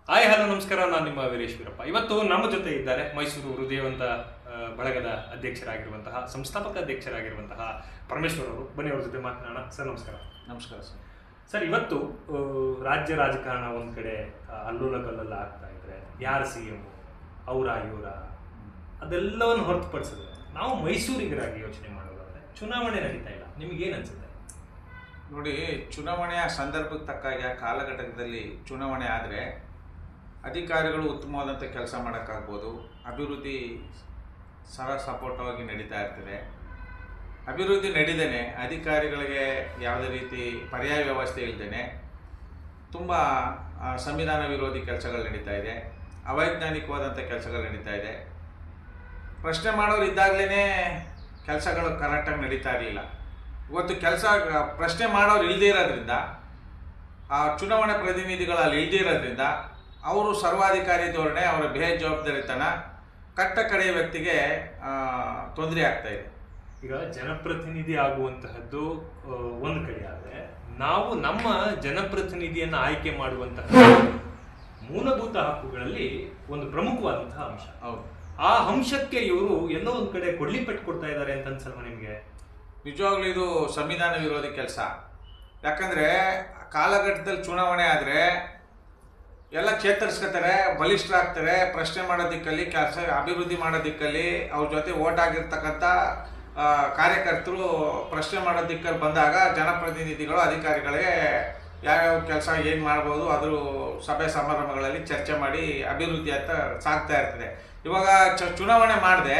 Hi hello ನಮಸ್ಕಾರ, ನಾನು ನಿಮ್ಮ ವೀರೇಶ್ ವೀರಪ್ಪ. ಇವತ್ತು ನಮ್ಮ ಜೊತೆ ಇದ್ದಾರೆ ಮೈಸೂರು ಹೃದಯವಂತ ಬಳಗದ ಅಧ್ಯಕ್ಷರಾಗಿರುವಂತಹ, ಸಂಸ್ಥಾಪಕ ಅಧ್ಯಕ್ಷರಾಗಿರುವಂತಹ ಪರಮೇಶ್ವರ್ ಅವರು. ಬನ್ನಿ ಅವ್ರ ಜೊತೆ ಮಾತನಾಡೋಣ. ಸರ್ ನಮಸ್ಕಾರ. ನಮಸ್ಕಾರ ಸರ್. ಸರ್, ಇವತ್ತು ರಾಜ್ಯ ರಾಜಕಾರಣ ಒಂದ್ ಕಡೆ ಅಲ್ಲೋಲ ಕಲ್ಲಲ್ಲ ಆಗ್ತಾ ಇದ್ರೆ, ಯಾರು CM ಅವರ ಇವರ ಅದೆಲ್ಲವನ್ನು ಹೊರತುಪಡಿಸಿದ್ರೆ ನಾವು ಮೈಸೂರಿಗರಾಗಿ ಯೋಚನೆ ಮಾಡೋದಾದ್ರೆ ಚುನಾವಣೆ ನಡೀತಾ ಇಲ್ಲ, ನಿಮಗೇನು ಅನ್ಸುತ್ತೆ? ನೋಡಿ, ಚುನಾವಣೆಯ ಸಂದರ್ಭಕ್ಕೆ ತಕ್ಕಾಗಿ ಆ ಕಾಲಘಟ್ಟದಲ್ಲಿ ಚುನಾವಣೆ ಆದರೆ ಅಧಿಕಾರಿಗಳು ಉತ್ತಮವಾದಂಥ ಕೆಲಸ ಮಾಡೋಕ್ಕಾಗ್ಬೋದು, ಅಭಿವೃದ್ಧಿ ಸಪೋರ್ಟವಾಗಿ ನಡೀತಾ ಇರ್ತದೆ. ಅಭಿವೃದ್ಧಿ ನಡೀದೇನೆ ಅಧಿಕಾರಿಗಳಿಗೆ ಯಾವುದೇ ರೀತಿ ಪರ್ಯಾಯ ವ್ಯವಸ್ಥೆ ಇಲ್ಲದೇ ತುಂಬ ಸಂವಿಧಾನ ವಿರೋಧಿ ಕೆಲಸಗಳು ನಡೀತಾ ಇದೆ, ಅವೈಜ್ಞಾನಿಕವಾದಂಥ ಕೆಲಸಗಳು ನಡೀತಾ ಇದೆ. ಪ್ರಶ್ನೆ ಮಾಡೋರು ಇದ್ದಾಗಲೇ ಕೆಲಸಗಳು ಕರೆಕ್ಟಾಗಿ ನಡೀತಾ ಇರಲಿಲ್ಲ. ಇವತ್ತು ಪ್ರಶ್ನೆ ಮಾಡೋರು ಇಲ್ಲದೇ ಇರೋದ್ರಿಂದ, ಆ ಚುನಾವಣಾ ಪ್ರತಿನಿಧಿಗಳು ಅಲ್ಲಿ ಇಲ್ಲದೇ ಇರೋದ್ರಿಂದ ಅವರು ಸರ್ವಾಧಿಕಾರಿ ಧೋರಣೆ, ಅವರ ಬೇಜವಾಬ್ದಾರಿತನ ಕಟ್ಟ ಕಡೆಯ ವ್ಯಕ್ತಿಗೆ ತೊಂದರೆ ಆಗ್ತಾ ಇದೆ. ಈಗ ಜನಪ್ರತಿನಿಧಿ ಆಗುವಂತಹದ್ದು ಒಂದು ಕಡೆ ಆದರೆ, ನಾವು ನಮ್ಮ ಜನಪ್ರತಿನಿಧಿಯನ್ನು ಆಯ್ಕೆ ಮಾಡುವಂತಹ ಮೂಲಭೂತ ಹಕ್ಕುಗಳಲ್ಲಿ ಒಂದು ಪ್ರಮುಖವಾದಂತಹ ಅಂಶ. ಹೌದು, ಆ ಅಂಶಕ್ಕೆ ಇವರು ಎಲ್ಲೋ ಒಂದು ಕಡೆ ಕೊಡ್ಲಿ ಪೆಟ್ಟು ಕೊಡ್ತಾ ಇದ್ದಾರೆ ಅಂತ ಅನ್ಸಲ್ವಾ ನಿಮಗೆ? ನಿಜವಾಗ್ಲೂ ಇದು ಸಂವಿಧಾನ ವಿರೋಧಿ ಕೆಲಸ. ಯಾಕಂದರೆ ಕಾಲಘಟ್ಟದಲ್ಲಿ ಚುನಾವಣೆ ಆದರೆ ಎಲ್ಲ ಚೇತರಿಸ್ಕೊತಾರೆ, ಬಲಿಷ್ಠರಾಗ್ತಾರೆ. ಪ್ರಶ್ನೆ ಮಾಡೋ ದಿಕ್ಕಲ್ಲಿ, ಕೆಲಸ ಅಭಿವೃದ್ಧಿ ಮಾಡೋ ದಿಕ್ಕಲ್ಲಿ ಅವ್ರ ಜೊತೆ ಓಟ್ ಆಗಿರ್ತಕ್ಕಂಥ ಕಾರ್ಯಕರ್ತರು ಪ್ರಶ್ನೆ ಮಾಡೋ ದಿಕ್ಕಲ್ಲಿ ಬಂದಾಗ ಜನಪ್ರತಿನಿಧಿಗಳು, ಅಧಿಕಾರಿಗಳಿಗೆ ಯಾವ್ಯಾವ ಕೆಲಸ ಏನು ಮಾಡ್ಬೋದು ಅದ್ರ ಸಭೆ ಸಮಾರಂಭಗಳಲ್ಲಿ ಚರ್ಚೆ ಮಾಡಿ ಅಭಿವೃದ್ಧಿ ಅಂತ ಸಾಗ್ತಾ ಇರ್ತದೆ. ಇವಾಗ ಚುನಾವಣೆ ಮಾಡದೆ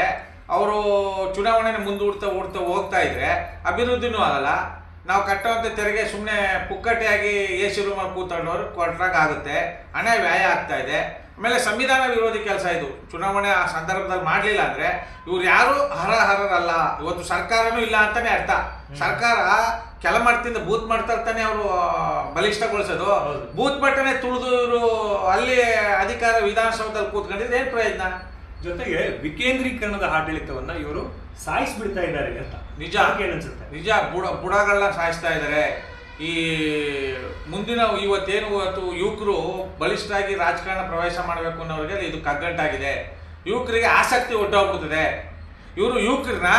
ಅವರು ಚುನಾವಣೆ ಮುಂದೂಡ್ತಾ ಹೋಗ್ತಾ ಇದ್ರೆ ಅಭಿವೃದ್ಧಿನೂ ಆಗಲ್ಲ. ನಾವು ಕಟ್ಟುವಂಥ ತೆರಿಗೆ ಸುಮ್ಮನೆ ಪುಕ್ಕಟೆಯಾಗಿ AC ರೂಮಲ್ಲಿ ಕೂತ್ಕೊಂಡವ್ರು ಕೊಟ್ರಾಗ ಆಗುತ್ತೆ, ಹಣ ವ್ಯಯ ಆಗ್ತಾ ಇದೆ. ಆಮೇಲೆ ಸಂವಿಧಾನ ವಿರೋಧಿ ಕೆಲಸ ಇದು. ಚುನಾವಣೆ ಆ ಸಂದರ್ಭದಲ್ಲಿ ಮಾಡಲಿಲ್ಲ ಅಂದರೆ ಇವ್ರು ಯಾರು ಹರಹರರಲ್ಲ. ಇವತ್ತು ಸರ್ಕಾರನೂ ಇಲ್ಲ ಅಂತಾನೆ ಅರ್ಥ. ಸರ್ಕಾರ ಕೆಲ ಮಾಡ್ತಿಂದ ಬೂತ್ ಮಾಡ್ತಾನೆ ಅವರು ಬಲಿಷ್ಠಗೊಳಿಸೋದು. ಬೂತ್ ಮಟ್ಟನೆ ತುಳಿದು ಇವರು ಅಲ್ಲಿ ಅಧಿಕಾರ ವಿಧಾನಸೌಧದಲ್ಲಿ ಕೂತ್ಕೊಂಡಿದ್ರೆ ಏನು ಪ್ರಯೋಜನ? ಜೊತೆಗೆ ವಿಕೇಂದ್ರೀಕರಣದ ಆಡಳಿತವನ್ನ ಇವರು ಸಾಯಿಸ್ಬಿಡ್ತಾ ಇದ್ದಾರೆ ಅಂತ ನಿಜ ಏನನ್ಸುತ್ತೆ? ನಿಜ. ಬುಡಗಳನ್ನ ಸಾಯಿಸ್ತಾ ಇದ್ದಾರೆ. ಈ ಮುಂದಿನ ಇವತ್ತು ಯುವಕರು ಬಲಿಷ್ಠರಾಗಿ ರಾಜಕಾರಣ ಪ್ರವೇಶ ಮಾಡಬೇಕು ಅನ್ನೋರಿಗೆ ಇದು ಕಗ್ಗಂಟಾಗಿದೆ. ಯುವಕರಿಗೆ ಆಸಕ್ತಿ ಒಟ್ಟೋಗ್ಬಿಡ್ತದೆ. ಇವರು ಯುವಕರನ್ನ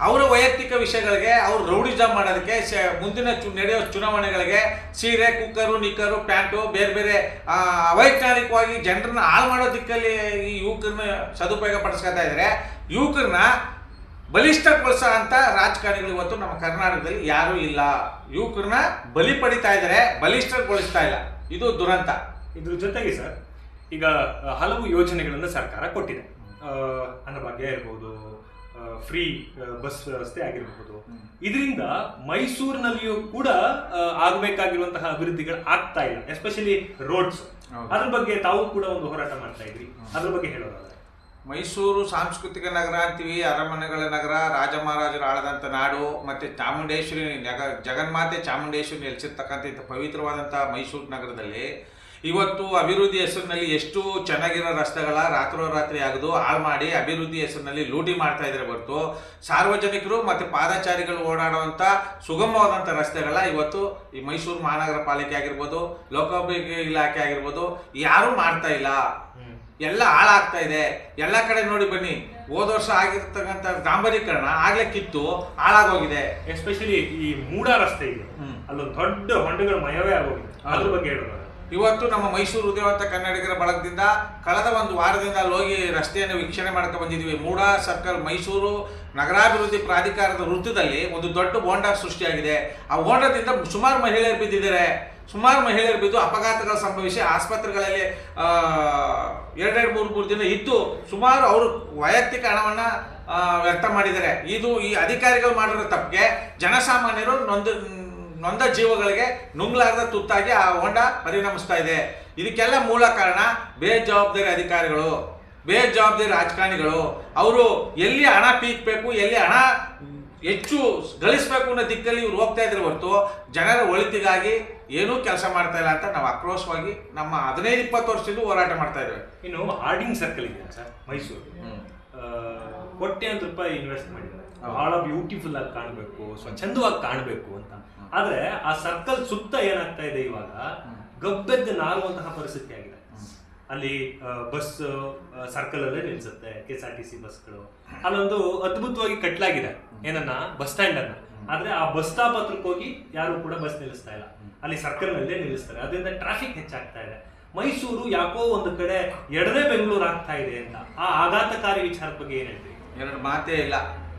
ಅವರ ವೈಯಕ್ತಿಕ ವಿಷಯಗಳಿಗೆ, ಅವ್ರು ರೌಡಿಸಮ್ ಮಾಡೋದಕ್ಕೆ, ಮುಂದಿನ ನಡೆಯೋ ಚುನಾವಣೆಗಳಿಗೆ ಸೀರೆ, ಕುಕ್ಕರು, ನಿಕ್ಕರು, ಪ್ಯಾಂಟು, ಬೇರೆ ಬೇರೆ ಅವೈಜ್ಞಾನಿಕವಾಗಿ ಜನರನ್ನ ಹಾಳು ಮಾಡೋ ದಿಕ್ಕಲ್ಲಿ ಈ ಯುವಕರನ್ನ ಸದುಪಯೋಗ ಪಡಿಸ್ಕೊತಾ ಇದ್ದಾರೆ. ಯುವಕರನ್ನ ಬಲಿಷ್ಠಗೊಳಿಸೋ ಅಂತ ರಾಜಕಾರಣಿಗಳು ಇವತ್ತು ನಮ್ಮ ಕರ್ನಾಟಕದಲ್ಲಿ ಯಾರೂ ಇಲ್ಲ. ಯುವಕರನ್ನ ಬಲಿ ಪಡಿತಾ ಇದ್ದಾರೆ, ಬಲಿಷ್ಠಗೊಳಿಸ್ತಾ ಇಲ್ಲ. ಇದು ದುರಂತ. ಇದ್ರ ಜೊತೆಗೆ ಸರ್, ಈಗ ಹಲವು ಯೋಜನೆಗಳನ್ನು ಸರ್ಕಾರ ಕೊಟ್ಟಿದೆ. ಅನ್ನಭಾಗ್ಯ ಇರ್ಬೋದು, ಫ್ರೀ ಬಸ್ ವ್ಯವಸ್ಥೆ ಆಗಿರಬಹುದು. ಇದರಿಂದ ಮೈಸೂರಿನಲ್ಲಿಯೂ ಕೂಡ ಆಗಬೇಕಾಗಿರುವಂತಹ ಅಭಿವೃದ್ಧಿಗಳು ಆಗ್ತಾ ಇಲ್ಲ, ಎಸ್ಪೆಷಲಿ ರೋಡ್ಸ್. ಅದ್ರ ಬಗ್ಗೆ ತಾವು ಕೂಡ ಒಂದು ಹೋರಾಟ ಮಾಡ್ತಾ ಇದ್ರಿ, ಅದ್ರ ಬಗ್ಗೆ ಹೇಳೋದಾದ್ರೆ. ಮೈಸೂರು ಸಾಂಸ್ಕೃತಿಕ ನಗರ ಅಂತೀವಿ, ಅರಮನೆಗಳ ನಗರ, ರಾಜ ಮಹಾರಾಜರು ಆಳದಂಥ ನಾಡು, ಮತ್ತು ಚಾಮುಂಡೇಶ್ವರಿ ಜಗನ್ಮಾತೆ ಚಾಮುಂಡೇಶ್ವರಿ ನೆಲೆಸಿರ್ತಕ್ಕಂಥ ಪವಿತ್ರವಾದಂಥ ಮೈಸೂರು ನಗರದಲ್ಲಿ ಇವತ್ತು ಅಭಿವೃದ್ಧಿ ಹೆಸರಿನಲ್ಲಿ ಎಷ್ಟು ಚೆನ್ನಾಗಿರೋ ರಸ್ತೆಗಳ ರಾತ್ರೋರಾತ್ರಿ ಆಗೋದು ಹಾಳು ಮಾಡಿ ಅಭಿವೃದ್ಧಿ ಹೆಸರಿನಲ್ಲಿ ಲೂಟಿ ಮಾಡ್ತಾ ಇದ್ದಾರೆ ಹೊರತು ಸಾರ್ವಜನಿಕರು ಮತ್ತು ಪಾದಚಾರಿಗಳು ಓಡಾಡುವಂಥ ಸುಗಮವಾದಂಥ ರಸ್ತೆಗಳ ಇವತ್ತು ಈ ಮೈಸೂರು ಮಹಾನಗರ ಪಾಲಿಕೆ ಆಗಿರ್ಬೋದು, ಲೋಕೋಪಯೋಗಿ ಇಲಾಖೆ ಆಗಿರ್ಬೋದು, ಯಾರೂ ಮಾಡ್ತಾ ಇಲ್ಲ. ಎಲ್ಲ ಹಾಳಾಗ್ತಾ ಇದೆ. ಎಲ್ಲ ಕಡೆ ನೋಡಿ ಬನ್ನಿ, ಹೋದ ವರ್ಷ ಆಗಿರ್ತಕ್ಕಂಥ ಡಾಂಬರೀಕರಣ ಆಗ್ಲೇ ಕಿತ್ತು ಹಾಳಾಗೋಗಿದೆ. ಎಸ್ಪೆಷಲಿ ಈ ಮೂಡ ರಸ್ತೆ ಇದೆ, ಅಲ್ಲೊಂದು ದೊಡ್ಡ ಹೊಂಡಗಳ ಮಯವೇ ಆಗೋಗಿದೆ. ಅದ್ರ ಬಗ್ಗೆ ಹೇಳೋದು. ಇವತ್ತು ನಮ್ಮ ಮೈಸೂರು ಹೃದಯವಂತ ಕನ್ನಡಿಗರ ಬಳಗದಿಂದ ಕಳೆದ ಒಂದು ವಾರದಿಂದ ಅಲ್ಲಿ ಹೋಗಿ ರಸ್ತೆಯನ್ನು ವೀಕ್ಷಣೆ ಮಾಡ್ಕೊಂಡು ಬಂದಿದ್ದೀವಿ. ಮೂಡ ಸರ್ಕಲ್ ಮೈಸೂರು ನಗರಾಭಿವೃದ್ಧಿ ಪ್ರಾಧಿಕಾರದ ವೃತ್ತದಲ್ಲಿ ಒಂದು ದೊಡ್ಡ ಹೋಂಡ ಸೃಷ್ಟಿಯಾಗಿದೆ. ಆ ಹೋಂಡದಿಂದ ಸುಮಾರು ಮಹಿಳೆಯರು ಬಿದ್ದಿದ್ದಾರೆ. ಸುಮಾರು ಮಹಿಳೆಯರು ಬಿದ್ದು ಅಪಘಾತಗಳು ಸಂಭವಿಸಿ ಆಸ್ಪತ್ರೆಗಳಲ್ಲಿ 2-3 ದಿನ ಇದ್ದು ಸುಮಾರು ಅವರು ವೈಯಕ್ತಿಕ ಹಣವನ್ನು ವ್ಯರ್ಥ ಮಾಡಿದ್ದಾರೆ. ಈ ಅಧಿಕಾರಿಗಳು ಮಾಡಿರೋ ತಪ್ಪಿಗೆ ಜನಸಾಮಾನ್ಯರು ನೊಂದ ಜೀವಗಳಿಗೆ ನುಂಗ್ಲಾರ್ದ ತುತ್ತಾಗಿ ಆ ಹೊಂಡ ಪರಿಣಮಿಸ್ತಾ ಇದೆ. ಇದಕ್ಕೆಲ್ಲ ಮೂಲ ಕಾರಣ ಬೇಜವಾಬ್ದಾರಿ ಅಧಿಕಾರಿಗಳು, ಬೇಜವಾಬ್ದಾರಿ ರಾಜಕಾರಣಿಗಳು. ಅವರು ಎಲ್ಲಿ ಹಣ ಪೀಕ್ಬೇಕು, ಎಲ್ಲಿ ಹಣ ಹೆಚ್ಚು ಗಳಿಸ್ಬೇಕು ಅನ್ನೋ ದಿಕ್ಕಲ್ಲಿ ಇವ್ರು ಹೋಗ್ತಾ ಇದ್ರೆ ಹೊರತು ಜನರ ಒಳಿತಿಗಾಗಿ ಏನೂ ಕೆಲಸ ಮಾಡ್ತಾ ಇಲ್ಲ ಅಂತ ನಾವು ಆಕ್ರೋಶವಾಗಿ ನಮ್ಮ 15-20 ವರ್ಷದಿಂದ ಹೋರಾಟ ಮಾಡ್ತಾ ಇದ್ದೇವೆ. ಇನ್ನು ಹಾರ್ಡಿಂಗ್ ಸರ್ಕಲ್ ಇದೆ ಸರ್ ಮೈಸೂರು, ಕೋಟ್ಯಾಂತರ ರೂಪಾಯಿ ಇನ್ವೆಸ್ಟ್ ಮಾಡಿದ್ದಾರೆ. ಬಹಳ ಬ್ಯೂಟಿಫುಲ್ ಆಗಿ ಕಾಣಬೇಕು, ಸ್ವಚ್ಛಂದವಾಗಿ ಕಾಣಬೇಕು ಅಂತ. ಆದ್ರೆ ಆ ಸರ್ಕಲ್ ಸುತ್ತ ಏನಾಗ್ತಾ ಇದೆ, ಇವಾಗ ಗಬ್ಬೆದ್ದು ನಾರುವಂತಹ ಪರಿಸ್ಥಿತಿ ಆಗಿದೆ. ಅಲ್ಲಿ ಬಸ್ ಸರ್ಕಲ್ ಅಲ್ಲೇ ನಿಲ್ಸುತ್ತೆ, KSRTC ಬಸ್ಗಳು. ಅಲ್ಲೊಂದು ಅದ್ಭುತವಾಗಿ ಕಟ್ಲಾಗಿದೆ ಏನನ್ನ, ಬಸ್ ಸ್ಟ್ಯಾಂಡ್ ಅನ್ನ. ಆದ್ರೆ ಆ ಬಸ್ ಸ್ಟಾಪ್ ಹತ್ರಕ್ಕೆ ಹೋಗಿ ಯಾರು ಕೂಡ ಬಸ್ ನಿಲ್ಲಿಸ್ತಾ ಇಲ್ಲ, ಅಲ್ಲಿ ಸರ್ಕಲ್ ನಲ್ಲೇ ನಿಲ್ಲಿಸ್ತಾರೆ. ಅದರಿಂದ ಟ್ರಾಫಿಕ್ ಹೆಚ್ಚಾಗ್ತಾ ಇದೆ. ಮೈಸೂರು ಯಾಕೋ ಒಂದು ಕಡೆ ಎಡದೇ ಬೆಂಗಳೂರು ಆಗ್ತಾ ಇದೆ ಅಂತ, ಆ ಆಘಾತಕಾರಿ ವಿಚಾರದ ಬಗ್ಗೆ ಏನ್ ಹೇಳ್ತೀವಿ? ಎರಡು ಮಾತೇ ಇಲ್ಲ.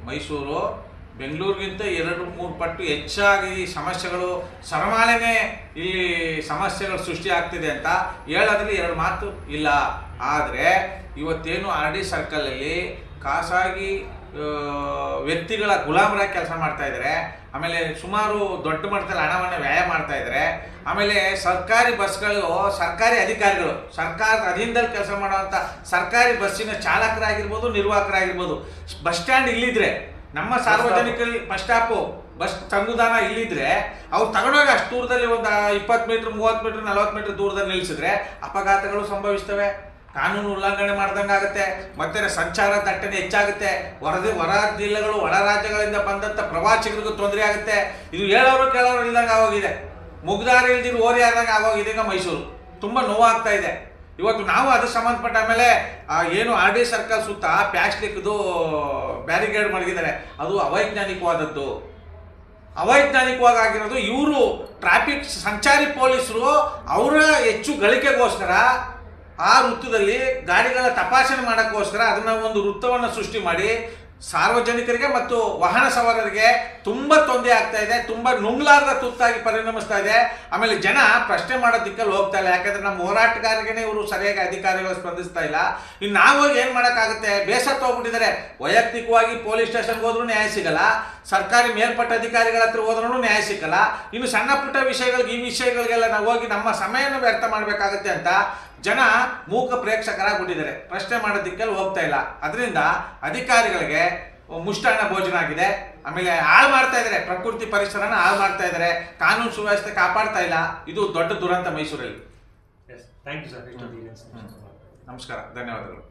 ಮೈಸೂರು ಬೆಂಗಳೂರಿಗಿಂತ 2-3 ಪಟ್ಟು ಹೆಚ್ಚಾಗಿ ಸಮಸ್ಯೆಗಳು, ಸರಮಾಲೆನೇ ಇಲ್ಲಿ ಸಮಸ್ಯೆಗಳು ಸೃಷ್ಟಿ ಆಗ್ತಿದೆ ಅಂತ ಹೇಳೋದ್ರಲ್ಲಿ 2 ಮಾತು ಇಲ್ಲ. ಆದರೆ ಇವತ್ತೇನು RD ಸರ್ಕಲಲ್ಲಿ ಖಾಸಗಿ ವ್ಯಕ್ತಿಗಳ ಗುಲಾಮರಾಗಿ ಕೆಲಸ ಮಾಡ್ತಾ ಇದ್ದಾರೆ. ಆಮೇಲೆ ಸುಮಾರು ದೊಡ್ಡ ಮಟ್ಟದಲ್ಲಿ ಹಣವನ್ನು ವ್ಯಯ ಮಾಡ್ತಾ ಇದ್ದಾರೆ. ಆಮೇಲೆ ಸರ್ಕಾರಿ ಬಸ್ಗಳು, ಸರ್ಕಾರಿ ಅಧಿಕಾರಿಗಳು, ಸರ್ಕಾರದ ಅಧೀನದಲ್ಲಿ ಕೆಲಸ ಮಾಡುವಂಥ ಸರ್ಕಾರಿ ಬಸ್ಸಿನ ಚಾಲಕರಾಗಿರ್ಬೋದು, ನಿರ್ವಾಹಕರಾಗಿರ್ಬೋದು, ಬಸ್ ಸ್ಟ್ಯಾಂಡ್ ಇಲ್ಲಿದ್ರೆ, ನಮ್ಮ ಸಾರ್ವಜನಿಕರಿಗೆ ಬಸ್ ಸ್ಟಾಪು, ಬಸ್ ತಂಗುದಾಣ ಇಲ್ಲಿದ್ರೆ ಅವ್ರು ತಗೊಂಡೋಗಿ ಅಷ್ಟು ದೂರದಲ್ಲಿ ಒಂದು 20 ಮೀಟ್ರ್, 30 ಮೀಟ್ರ್, 40 ಮೀಟ್ರ್ ದೂರದಲ್ಲಿ ನಿಲ್ಲಿಸಿದ್ರೆ ಅಪಘಾತಗಳು ಸಂಭವಿಸ್ತವೆ, ಕಾನೂನು ಉಲ್ಲಂಘನೆ ಮಾಡ್ದಂಗಾಗುತ್ತೆ, ಮತ್ತೆ ಸಂಚಾರ ದಟ್ಟಣೆ ಹೆಚ್ಚಾಗುತ್ತೆ, ಹೊರ ಜಿಲ್ಲೆಗಳು, ಒಳ ರಾಜ್ಯಗಳಿಂದ ಬಂದಂಥ ಪ್ರವಾಸಿಗರಿಗೂ ತೊಂದರೆ ಆಗುತ್ತೆ. ಇದು ಹೇಳೋರು ಕೇಳೋರು ಇಲ್ದಂಗೆ ಆಗೋಗಿದೆ, ಮುಗ್ದಾರಿ ಇಲ್ದಿರು ಓರಿ ಆದಂಗೆ ಆಗೋಗಿದೆ. ಈಗ ಮೈಸೂರು ತುಂಬ ನೋವಾಗ್ತಾ ಇದೆ. ಇವತ್ತು ನಾವು ಅದಕ್ಕೆ ಸಂಬಂಧಪಟ್ಟ ಮೇಲೆ ಏನು RD ಸರ್ಕಲ್ ಸುತ್ತ ಪ್ಲಾಸ್ಟಿಕ್ದು ಬ್ಯಾರಿಗೇಡ್ ಮಡಗಿದ್ದಾರೆ, ಅದು ಅವೈಜ್ಞಾನಿಕವಾದದ್ದು. ಅವೈಜ್ಞಾನಿಕವಾಗಿ ಆಗಿರೋದು. ಇವರು ಟ್ರಾಫಿಕ್ ಸಂಚಾರಿ ಪೊಲೀಸರು ಅವರ ಹೆಚ್ಚು ಗಳಿಕೆಗೋಸ್ಕರ ಆ ವೃತ್ತದಲ್ಲಿ ಗಾಡಿಗಳ ತಪಾಸಣೆ ಮಾಡೋಕ್ಕೋಸ್ಕರ ಅದನ್ನ ಒಂದು ವೃತ್ತವನ್ನು ಸೃಷ್ಟಿ ಮಾಡಿ ಸಾರ್ವಜನಿಕರಿಗೆ ಮತ್ತು ವಾಹನ ಸವಾರರಿಗೆ ತುಂಬ ತೊಂದರೆ ಆಗ್ತಾ ಇದೆ, ತುಂಬ ನುಂಗ್ಲಾರದ ತುತ್ತಾಗಿ ಪರಿಣಮಿಸ್ತಾ ಇದೆ. ಆಮೇಲೆ ಜನ ಪ್ರಶ್ನೆ ಮಾಡೋದಕ್ಕಲ್ಲಿ ಹೋಗ್ತಾ ಇಲ್ಲ, ಯಾಕಂದ್ರೆ ನಮ್ಮ ಹೋರಾಟಗಾರರಿಗೆ ಇವರು ಸರಿಯಾಗಿ ಅಧಿಕಾರಿಗಳು ಸ್ಪಂದಿಸ್ತಾ ಇಲ್ಲ. ಇನ್ನು ನಾವು ಏನು ಮಾಡೋಕ್ಕಾಗುತ್ತೆ, ಬೇಸರ ತಗೊಂಡ್ಬಿಟ್ಟಿದ್ದಾರೆ. ವೈಯಕ್ತಿಕವಾಗಿ ಪೊಲೀಸ್ ಸ್ಟೇಷನ್ಗೆ ಹೋದ್ರೂ ನ್ಯಾಯ ಸಿಗಲ್ಲ, ಸರ್ಕಾರಿ ಮೇಲ್ಪಟ್ಟ ಅಧಿಕಾರಿಗಳ ಹತ್ರ ಹೋದ್ರೂ ನ್ಯಾಯ ಸಿಗಲ್ಲ. ಇನ್ನು ಸಣ್ಣ ಪುಟ್ಟ ವಿಷಯಗಳಿಗೆ, ಈ ವಿಷಯಗಳಿಗೆಲ್ಲ ನಾವು ಹೋಗಿ ನಮ್ಮ ಸಮಯನ ವ್ಯರ್ಥ ಮಾಡಬೇಕಾಗುತ್ತೆ ಅಂತ ಜನ ಮೂಕ ಪ್ರೇಕ್ಷಕರಾಗ್ಬಿಟ್ಟಿದ್ದಾರೆ, ಪ್ರಶ್ನೆ ಮಾಡೋದಕ್ಕೆಲ್ಲ ಹೋಗ್ತಾ ಇಲ್ಲ. ಅದರಿಂದ ಅಧಿಕಾರಿಗಳಿಗೆ ಮುಷ್ಟಾನ್ನ ಭೋಜನ ಆಗಿದೆ. ಆಮೇಲೆ ಹಾಳು ಮಾಡ್ತಾ ಇದ್ದಾರೆ, ಪ್ರಕೃತಿ ಪರಿಸರನ ಹಾಳು ಮಾಡ್ತಾ ಇದ್ದಾರೆ, ಕಾನೂನು ಸುವ್ಯವಸ್ಥೆ ಕಾಪಾಡ್ತಾ ಇಲ್ಲ. ಇದು ದೊಡ್ಡ ದುರಂತ ಮೈಸೂರಲ್ಲಿ. Thank you sir. ನಮಸ್ಕಾರ, ಧನ್ಯವಾದಗಳು.